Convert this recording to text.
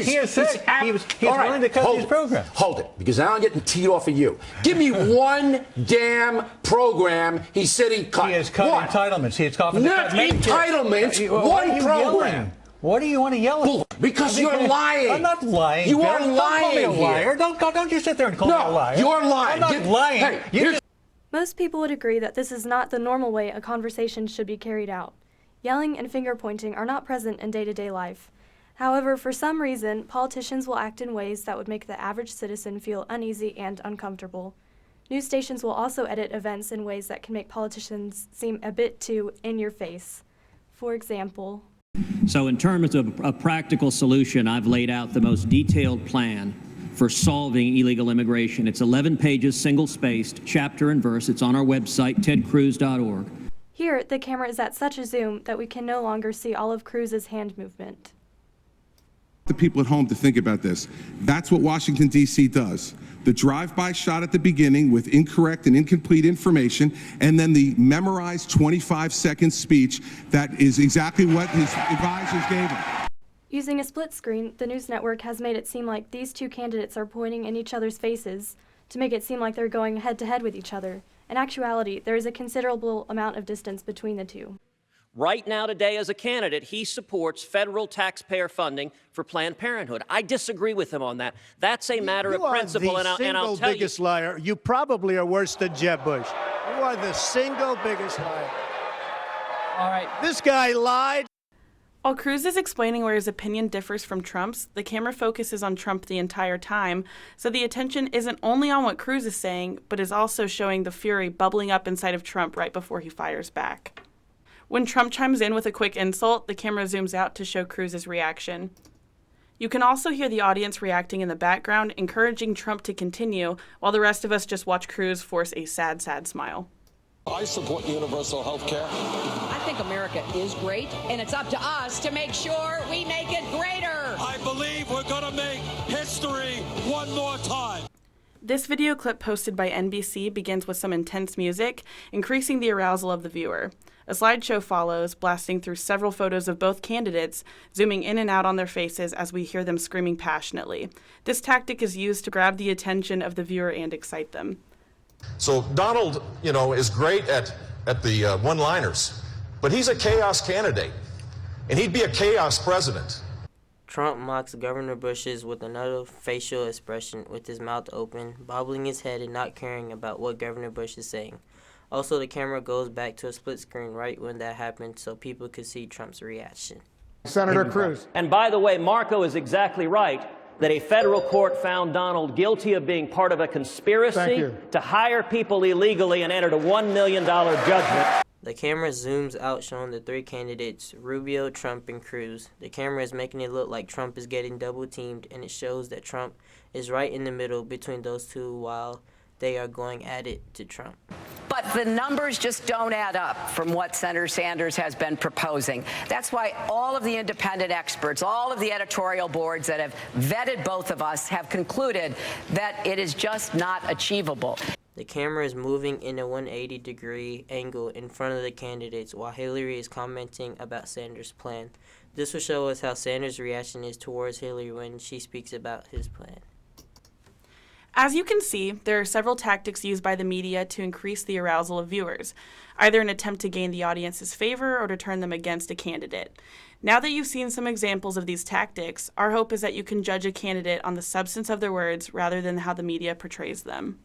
he is sick. He was willing to cut these programs. Hold it, because now I'm getting teed off of you. Give me one damn program he said he cut. He has cut entitlements. He has cut entitlements. One program. What do you want to yell at? Because you're lying. I'm not lying. You are lying. Don't call me a liar. Don't you sit there and call me a liar. You're lying. I'm not lying. Hey, most people would agree that this is not the normal way a conversation should be carried out. Yelling and finger pointing are not present in day-to-day life. However, for some reason, politicians will act in ways that would make the average citizen feel uneasy and uncomfortable. News stations will also edit events in ways that can make politicians seem a bit too in-your-face. For example, so in terms of a practical solution, I've laid out the most detailed plan for solving illegal immigration. It's 11 pages, single-spaced, chapter and verse. It's on our website, tedcruz.org. Here, the camera is at such a zoom that we can no longer see all of Cruz's hand movement. The people at home to think about this. That's what Washington, D.C. does. The drive-by shot at the beginning with incorrect and incomplete information, and then the memorized 25-second speech that is exactly what his advisors gave him. Using a split screen, the news network has made it seem like these two candidates are pointing in each other's faces to make it seem like they're going head-to-head with each other. In actuality, there is a considerable amount of distance between the two. Right now, today, as a candidate, he supports federal taxpayer funding for Planned Parenthood. I disagree with him on that. That's a matter of principle, and I'll tell you. You are the single biggest liar. You probably are worse than Jeb Bush. You are the single biggest liar. All right. This guy lied. While Cruz is explaining where his opinion differs from Trump's, the camera focuses on Trump the entire time, so the attention isn't only on what Cruz is saying, but is also showing the fury bubbling up inside of Trump right before he fires back. When Trump chimes in with a quick insult, the camera zooms out to show Cruz's reaction. You can also hear the audience reacting in the background, encouraging Trump to continue, while the rest of us just watch Cruz force a sad, sad smile. I support universal health care. I think America is great, and it's up to us to make sure we make it greater. I believe we're going to make history one more time. This video clip posted by NBC begins with some intense music, increasing the arousal of the viewer. A slideshow follows, blasting through several photos of both candidates, zooming in and out on their faces as we hear them screaming passionately. This tactic is used to grab the attention of the viewer and excite them. So Donald, is great at the one-liners, but he's a chaos candidate, and he'd be a chaos president. Trump mocks Governor Bush's with another facial expression with his mouth open, bobbling his head and not caring about what Governor Bush is saying. Also, the camera goes back to a split screen right when that happened so people could see Trump's reaction. Senator Cruz. And by the way, Marco is exactly right that a federal court found Donald guilty of being part of a conspiracy to hire people illegally and entered a $1 million judgment. The camera zooms out showing the three candidates, Rubio, Trump, and Cruz. The camera is making it look like Trump is getting double-teamed, and it shows that Trump is right in the middle between those two while they are going at it to Trump. But the numbers just don't add up from what Senator Sanders has been proposing. That's why all of the independent experts, all of the editorial boards that have vetted both of us have concluded that it is just not achievable. The camera is moving in a 180-degree angle in front of the candidates while Hillary is commenting about Sanders' plan. This will show us how Sanders' reaction is towards Hillary when she speaks about his plan. As you can see, there are several tactics used by the media to increase the arousal of viewers, either an attempt to gain the audience's favor or to turn them against a candidate. Now that you've seen some examples of these tactics, our hope is that you can judge a candidate on the substance of their words rather than how the media portrays them.